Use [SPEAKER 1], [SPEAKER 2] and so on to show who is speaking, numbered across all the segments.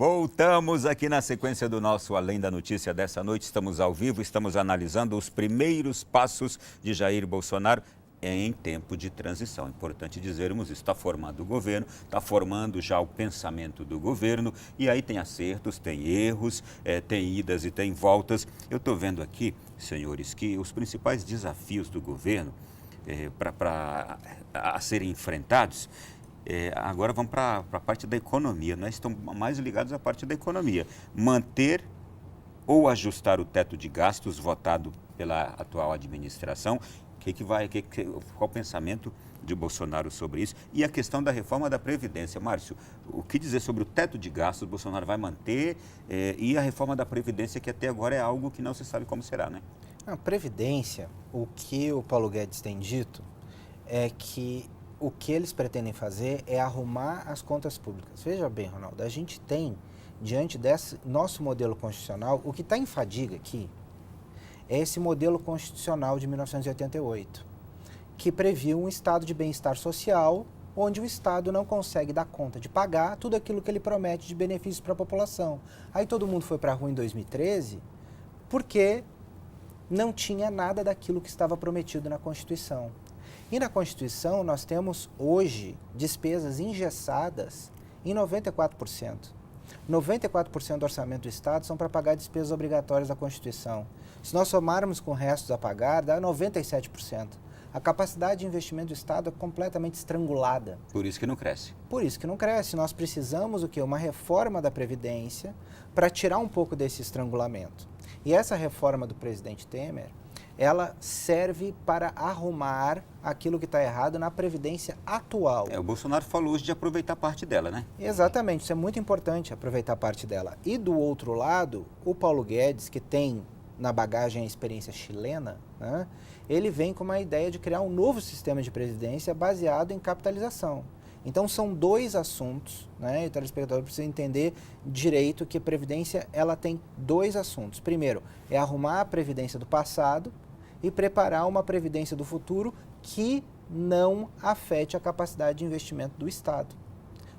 [SPEAKER 1] Voltamos aqui na sequência do nosso Além da Notícia dessa noite. Estamos ao vivo, estamos analisando os primeiros passos de Jair Bolsonaro em tempo de transição. Importante dizermos, está formando o governo, está formando já o pensamento do governo, e aí tem acertos, tem erros, tem idas e tem voltas. Eu estou vendo aqui, senhores, que os principais desafios do governo a serem enfrentados, agora vamos para a parte da economia, né? Estão mais ligados à parte da economia. Manter ou ajustar o teto de gastos votado pela atual administração. Qual o pensamento de Bolsonaro sobre isso? E a questão da reforma da Previdência. Márcio, o que dizer sobre o teto de gastos? Bolsonaro vai manter e a reforma da Previdência, que até agora é algo que não se sabe como será, né?
[SPEAKER 2] A Previdência, o que o Paulo Guedes tem dito é que o que eles pretendem fazer é arrumar as contas públicas. Veja bem, Ronaldo, a gente tem, diante desse nosso modelo constitucional, o que está em fadiga aqui é esse modelo constitucional de 1988, que previa um estado de bem-estar social, onde o Estado não consegue dar conta de pagar tudo aquilo que ele promete de benefícios para a população. Aí todo mundo foi para a rua em 2013, porque não tinha nada daquilo que estava prometido na Constituição. E na Constituição nós temos hoje despesas engessadas em 94%. 94% do orçamento do Estado são para pagar despesas obrigatórias da Constituição. Se nós somarmos com restos a pagar, dá 97%. A capacidade de investimento do Estado é completamente estrangulada.
[SPEAKER 1] Por isso que não cresce.
[SPEAKER 2] Por isso que não cresce. Nós precisamos o quê? Uma reforma da Previdência para tirar um pouco desse estrangulamento. E essa reforma do presidente Temer, ela serve para arrumar aquilo que está errado na Previdência atual.
[SPEAKER 1] O Bolsonaro falou hoje de aproveitar parte dela, né?
[SPEAKER 2] Exatamente, isso é muito importante, aproveitar parte dela. E do outro lado, o Paulo Guedes, que tem na bagagem a experiência chilena, né, ele vem com uma ideia de criar um novo sistema de previdência baseado em capitalização. Então são dois assuntos, né, e o telespectador precisa entender direito que a Previdência ela tem dois assuntos. Primeiro, é arrumar a Previdência do passado e preparar uma Previdência do futuro que não afete a capacidade de investimento do Estado.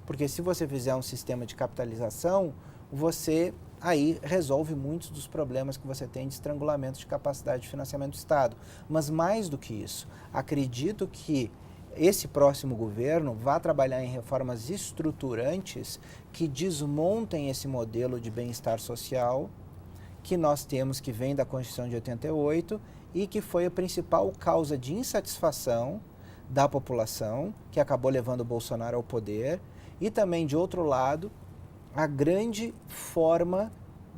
[SPEAKER 2] Porque se você fizer um sistema de capitalização, você aí resolve muitos dos problemas que você tem de estrangulamento de capacidade de financiamento do Estado. Mas mais do que isso, acredito que esse próximo governo vai trabalhar em reformas estruturantes que desmontem esse modelo de bem-estar social que nós temos, que vem da Constituição de 88 e que foi a principal causa de insatisfação da população, que acabou levando o Bolsonaro ao poder, e também, de outro lado, a grande forma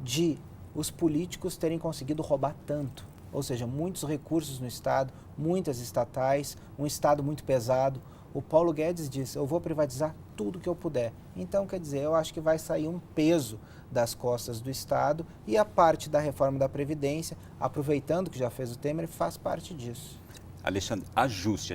[SPEAKER 2] de os políticos terem conseguido roubar tanto. Ou seja, muitos recursos no Estado, muitas estatais, um Estado muito pesado. O Paulo Guedes disse, eu vou privatizar tudo que eu puder. Então, quer dizer, eu acho que vai sair um peso das costas do Estado e a parte da reforma da Previdência, aproveitando que já fez o Temer, faz parte disso.
[SPEAKER 1] Alexandre, ajuste.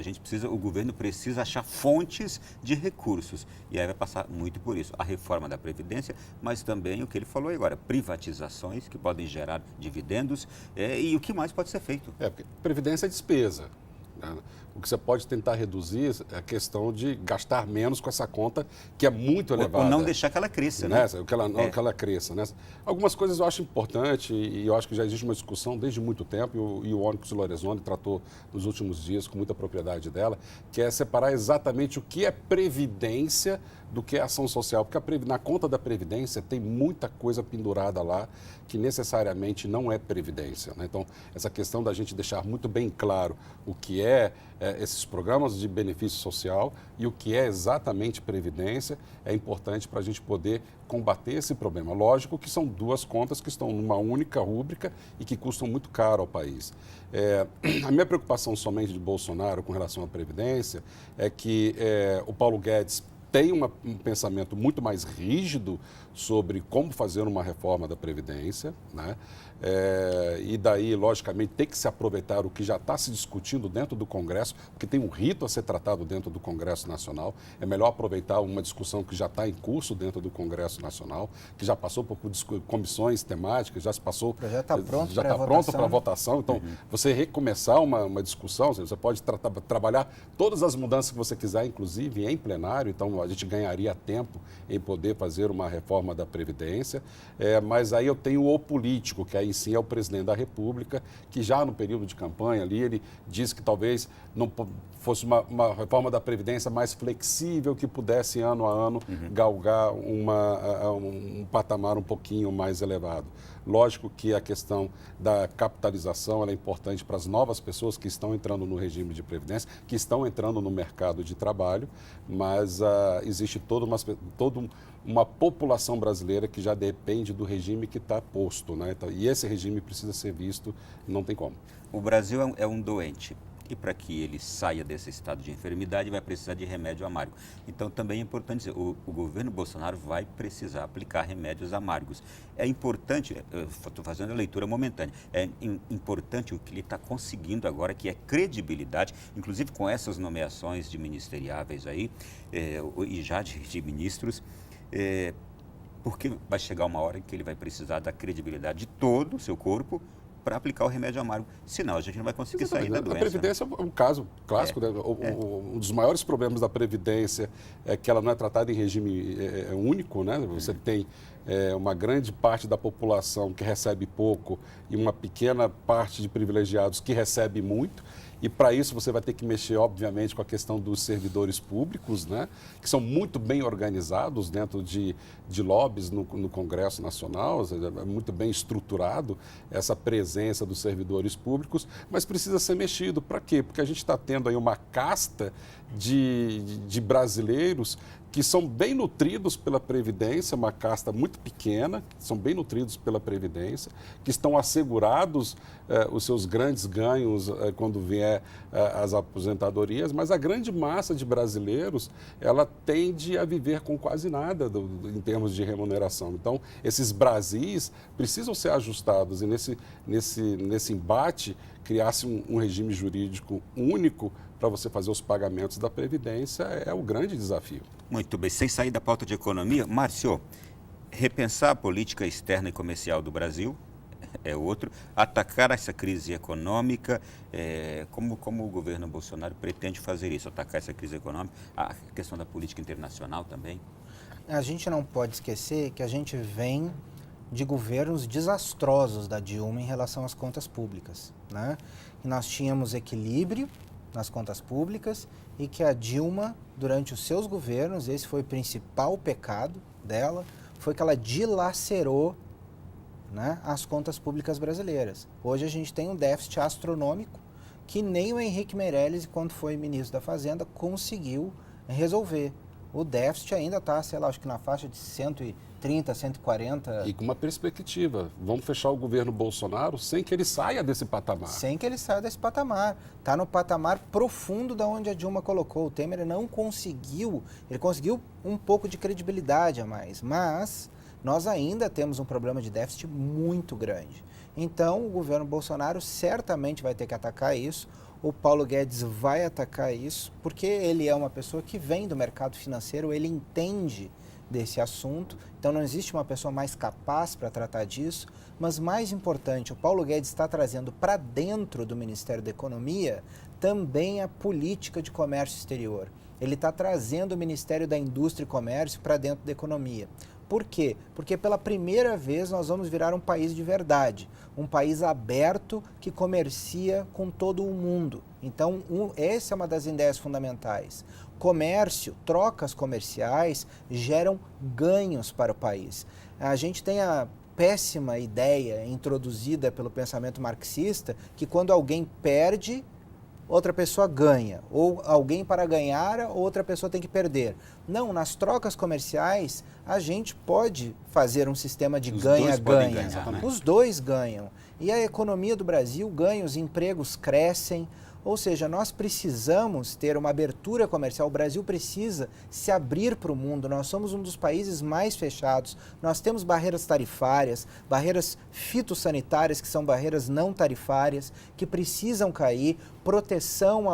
[SPEAKER 1] O governo precisa achar fontes de recursos. E aí vai passar muito por isso. A reforma da Previdência, mas também o que ele falou agora, privatizações que podem gerar dividendos e o que mais pode ser feito.
[SPEAKER 3] Porque Previdência é despesa. O que você pode tentar reduzir é a questão de gastar menos com essa conta, que é muito elevada.
[SPEAKER 1] Ou não deixar que ela cresça, né?
[SPEAKER 3] Que ela cresça, né? Algumas coisas eu acho importante e eu acho que já existe uma discussão desde muito tempo, e o Onyx Lorenzoni tratou nos últimos dias com muita propriedade dela, que é separar exatamente o que é previdência do que é ação social. Porque na conta da Previdência tem muita coisa pendurada lá que necessariamente não é previdência, né? Então, essa questão da gente deixar muito bem claro o que é esses programas de benefício social e o que é exatamente previdência é importante para a gente poder combater esse problema. Lógico que são duas contas que estão numa única rúbrica e que custam muito caro ao país. A minha preocupação somente de Bolsonaro com relação à previdência é que o Paulo Guedes tem um pensamento muito mais rígido sobre como fazer uma reforma da Previdência, né? E daí, logicamente, tem que se aproveitar o que já está se discutindo dentro do Congresso, porque tem um rito a ser tratado dentro do Congresso Nacional. É melhor aproveitar uma discussão que já está em curso dentro do Congresso Nacional, que já passou por comissões temáticas, já se passou...
[SPEAKER 2] Já está pronto
[SPEAKER 3] já
[SPEAKER 2] para
[SPEAKER 3] está pronto para votação. Então, você recomeçar uma discussão, você pode trabalhar todas as mudanças que você quiser, inclusive em plenário. Então, a gente ganharia tempo em poder fazer uma reforma da Previdência, mas aí eu tenho o político, que aí sim é o presidente da República, que já no período de campanha ali, ele disse que talvez não fosse uma reforma da Previdência mais flexível, que pudesse ano a ano galgar um patamar um pouquinho mais elevado. Lógico que a questão da capitalização ela é importante para as novas pessoas que estão entrando no regime de previdência, que estão entrando no mercado de trabalho, mas existe toda uma população brasileira que já depende do regime que está posto, né? Então, e esse regime precisa ser visto, não tem como.
[SPEAKER 1] O Brasil é um doente. E para que ele saia desse estado de enfermidade, vai precisar de remédio amargo. Então, também é importante dizer, o governo Bolsonaro vai precisar aplicar remédios amargos. É importante, estou fazendo a leitura momentânea, é importante o que ele está conseguindo agora, que é credibilidade, inclusive com essas nomeações de ministeriáveis aí, e já de ministros, porque vai chegar uma hora em que ele vai precisar da credibilidade de todo o seu corpo, para aplicar o remédio amargo. Senão, a gente não vai conseguir sair da doença.
[SPEAKER 3] A Previdência é um caso clássico. Né? Um dos maiores problemas da Previdência é que ela não é tratada em regime único. Né? Você tem uma grande parte da população que recebe pouco e uma pequena parte de privilegiados que recebe muito. E para isso você vai ter que mexer, obviamente, com a questão dos servidores públicos, né? Que são muito bem organizados dentro de lobbies no Congresso Nacional, é muito bem estruturado essa presença dos servidores públicos, mas precisa ser mexido. Para quê? Porque a gente está tendo aí uma casta de brasileiros que são bem nutridos pela Previdência, uma casta muito pequena, que são bem nutridos pela Previdência, que estão assegurados os seus grandes ganhos quando vier as aposentadorias, mas a grande massa de brasileiros, ela tende a viver com quase nada em termos de remuneração. Então, esses Brasis precisam ser ajustados e nesse embate criar-se um regime jurídico único para você fazer os pagamentos da Previdência é o grande desafio.
[SPEAKER 1] Muito bem. Sem sair da pauta de economia, Márcio, repensar a política externa e comercial do Brasil é outro. Atacar essa crise econômica, como o governo Bolsonaro pretende fazer isso? Atacar essa crise econômica, a questão da política internacional também?
[SPEAKER 2] A gente não pode esquecer que a gente vem de governos desastrosos da Dilma em relação às contas públicas, né? E nós tínhamos equilíbrio nas contas públicas e que a Dilma, durante os seus governos, esse foi o principal pecado dela, foi que ela dilacerou, né, as contas públicas brasileiras. Hoje a gente tem um déficit astronômico que nem o Henrique Meirelles, quando foi ministro da Fazenda, conseguiu resolver. O déficit ainda está, sei lá, acho que na faixa de 130, 140...
[SPEAKER 3] E com uma perspectiva, vamos fechar o governo Bolsonaro sem que ele saia desse patamar.
[SPEAKER 2] Sem que ele saia desse patamar. Está no patamar profundo da onde a Dilma colocou. O Temer não conseguiu, ele conseguiu um pouco de credibilidade a mais, mas nós ainda temos um problema de déficit muito grande. Então, o governo Bolsonaro certamente vai ter que atacar isso. O Paulo Guedes vai atacar isso, porque ele é uma pessoa que vem do mercado financeiro, ele entende desse assunto, então não existe uma pessoa mais capaz para tratar disso, mas mais importante, o Paulo Guedes está trazendo para dentro do Ministério da Economia também a política de comércio exterior. Ele está trazendo o Ministério da Indústria e Comércio para dentro da economia. Por quê? Porque pela primeira vez nós vamos virar um país de verdade, um país aberto que comercia com todo o mundo. Então, essa é uma das ideias fundamentais. Comércio, trocas comerciais geram ganhos para o país. A gente tem a péssima ideia introduzida pelo pensamento marxista que quando alguém perde, outra pessoa ganha, ou alguém para ganhar, outra pessoa tem que perder. Não, nas trocas comerciais, a gente pode fazer um sistema de ganha-ganha. Os dois ganham. E a economia do Brasil ganha, os empregos crescem. Ou seja, nós precisamos ter uma abertura comercial, o Brasil precisa se abrir para o mundo, nós somos um dos países mais fechados, nós temos barreiras tarifárias, barreiras fitossanitárias, que são barreiras não tarifárias, que precisam cair, proteção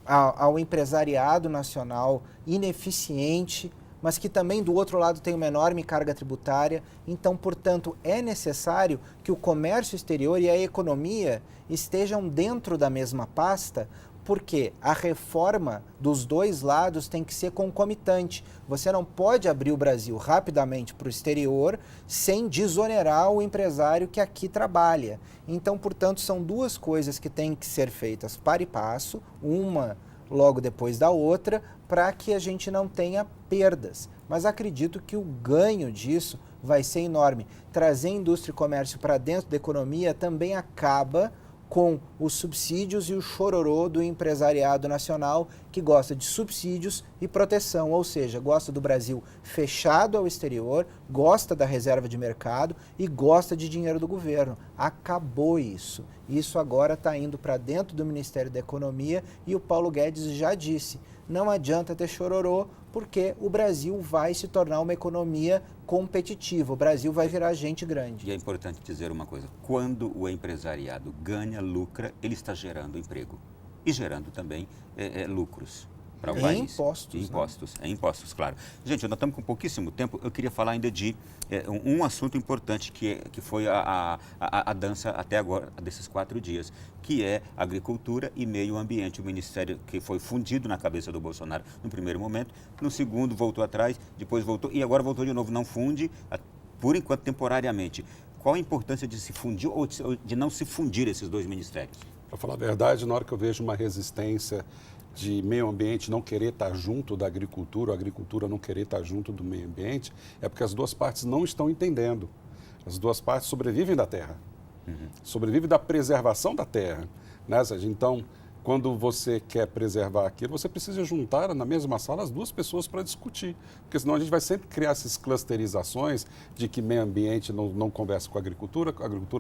[SPEAKER 2] ao empresariado nacional ineficiente, mas que também do outro lado tem uma enorme carga tributária. Então, portanto, é necessário que o comércio exterior e a economia estejam dentro da mesma pasta, porque a reforma dos dois lados tem que ser concomitante. Você não pode abrir o Brasil rapidamente para o exterior sem desonerar o empresário que aqui trabalha. Então, portanto, são duas coisas que têm que ser feitas para e passo, uma logo depois da outra, para que a gente não tenha perdas. Mas acredito que o ganho disso vai ser enorme. Trazer indústria e comércio para dentro da economia também acaba com os subsídios e o chororô do empresariado nacional, que gosta de subsídios e proteção, ou seja, gosta do Brasil fechado ao exterior, gosta da reserva de mercado e gosta de dinheiro do governo. Acabou isso. Isso agora está indo para dentro do Ministério da Economia e o Paulo Guedes já disse, não adianta ter chororô, porque o Brasil vai se tornar uma economia competitiva, o Brasil vai virar gente grande.
[SPEAKER 1] E é importante dizer uma coisa, quando o empresariado ganha, lucra, ele está gerando emprego e gerando também lucros para o país.
[SPEAKER 2] Impostos.
[SPEAKER 1] Impostos, né? Impostos, claro. Gente, nós estamos com pouquíssimo tempo, eu queria falar ainda de um assunto importante que foi a dança até agora, desses 4 dias, que é agricultura e meio ambiente. O ministério que foi fundido na cabeça do Bolsonaro no primeiro momento, no segundo voltou atrás, depois voltou e agora voltou de novo, não funde, por enquanto temporariamente. Qual a importância de se fundir ou de não se fundir esses dois ministérios?
[SPEAKER 3] Para falar a verdade, na hora que eu vejo uma resistência de meio ambiente não querer estar junto da agricultura, a agricultura não querer estar junto do meio ambiente, é porque as duas partes não estão entendendo. As duas partes sobrevivem da terra, sobrevivem da preservação da terra. Né? Então, quando você quer preservar aquilo, você precisa juntar na mesma sala as duas pessoas para discutir, porque senão a gente vai sempre criar essas clusterizações de que meio ambiente não conversa com a agricultura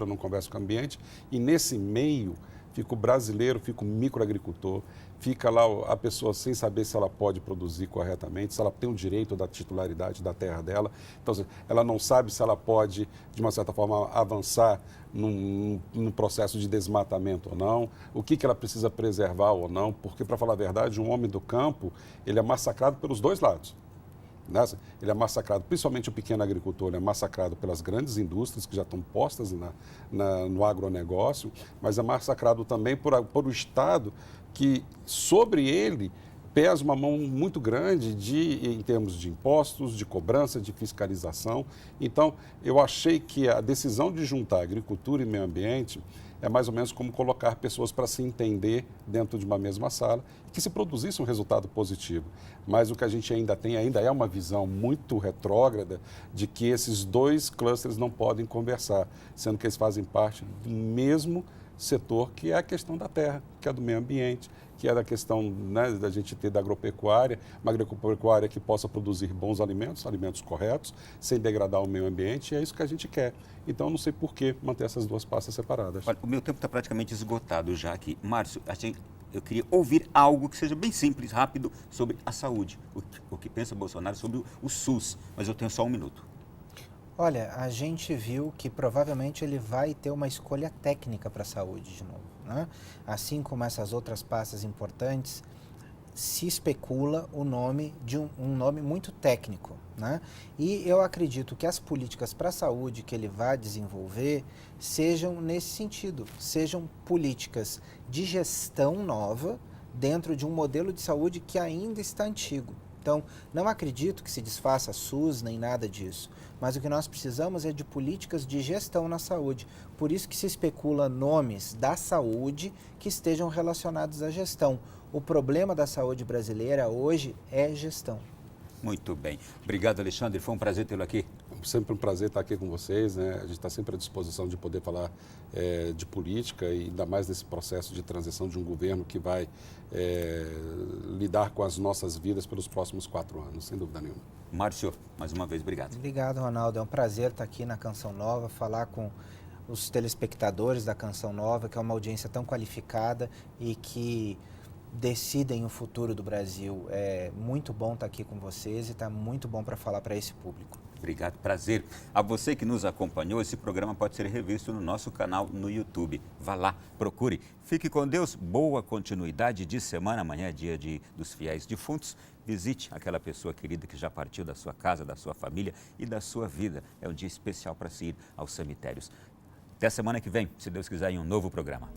[SPEAKER 3] não conversa com o ambiente, e nesse meio fica o brasileiro, fica o microagricultor, fica lá a pessoa sem saber se ela pode produzir corretamente, se ela tem o direito da titularidade da terra dela. Então, ela não sabe se ela pode, de uma certa forma, avançar num processo de desmatamento ou não, o que ela precisa preservar ou não, porque, para falar a verdade, um homem do campo, ele é massacrado pelos dois lados. Ele é massacrado, principalmente o pequeno agricultor, ele é massacrado pelas grandes indústrias que já estão postas no agronegócio, mas é massacrado também por o Estado, que sobre ele pesa uma mão muito grande em termos de impostos, de cobrança, de fiscalização. Então, eu achei que a decisão de juntar agricultura e meio ambiente é mais ou menos como colocar pessoas para se entender dentro de uma mesma sala, que se produzisse um resultado positivo. Mas o que a gente ainda tem é uma visão muito retrógrada de que esses dois clusters não podem conversar, sendo que eles fazem parte do mesmo setor, que é a questão da terra, que é do meio ambiente, que é da questão, né, da gente ter da agropecuária, uma agropecuária que possa produzir bons alimentos, alimentos corretos, sem degradar o meio ambiente, e é isso que a gente quer. Então, não sei por que manter essas duas pastas separadas.
[SPEAKER 1] Olha, o meu tempo está praticamente esgotado já aqui. Márcio, eu queria ouvir algo que seja bem simples, rápido, sobre a saúde. O que pensa Bolsonaro sobre o SUS, mas eu tenho só 1 minuto.
[SPEAKER 2] Olha, a gente viu que provavelmente ele vai ter uma escolha técnica para a saúde de novo, né? Assim como essas outras pastas importantes, se especula o nome de um nome muito técnico, né? E eu acredito que as políticas para a saúde que ele vai desenvolver sejam nesse sentido, sejam políticas de gestão nova dentro de um modelo de saúde que ainda está antigo. Então, não acredito que se desfaça SUS nem nada disso, mas o que nós precisamos é de políticas de gestão na saúde. Por isso que se especula nomes da saúde que estejam relacionados à gestão. O problema da saúde brasileira hoje é gestão.
[SPEAKER 1] Muito bem. Obrigado, Alexandre. Foi um prazer tê-lo aqui.
[SPEAKER 3] Sempre um prazer estar aqui com vocês, né? A gente está sempre à disposição de poder falar de política e ainda mais nesse processo de transição de um governo que vai lidar com as nossas vidas pelos próximos 4 anos, sem dúvida nenhuma.
[SPEAKER 1] Márcio, mais uma vez, obrigado.
[SPEAKER 2] Obrigado, Ronaldo. É um prazer estar aqui na Canção Nova, falar com os telespectadores da Canção Nova, que é uma audiência tão qualificada e que decidem o futuro do Brasil. É muito bom estar aqui com vocês e está muito bom para falar para esse público.
[SPEAKER 1] Obrigado, prazer. A você que nos acompanhou, esse programa pode ser revisto no nosso canal no YouTube. Vá lá, procure. Fique com Deus, boa continuidade de semana. Amanhã é dia dos fiéis defuntos. Visite aquela pessoa querida que já partiu da sua casa, da sua família e da sua vida. É um dia especial para se ir aos cemitérios. Até semana que vem, se Deus quiser, em um novo programa.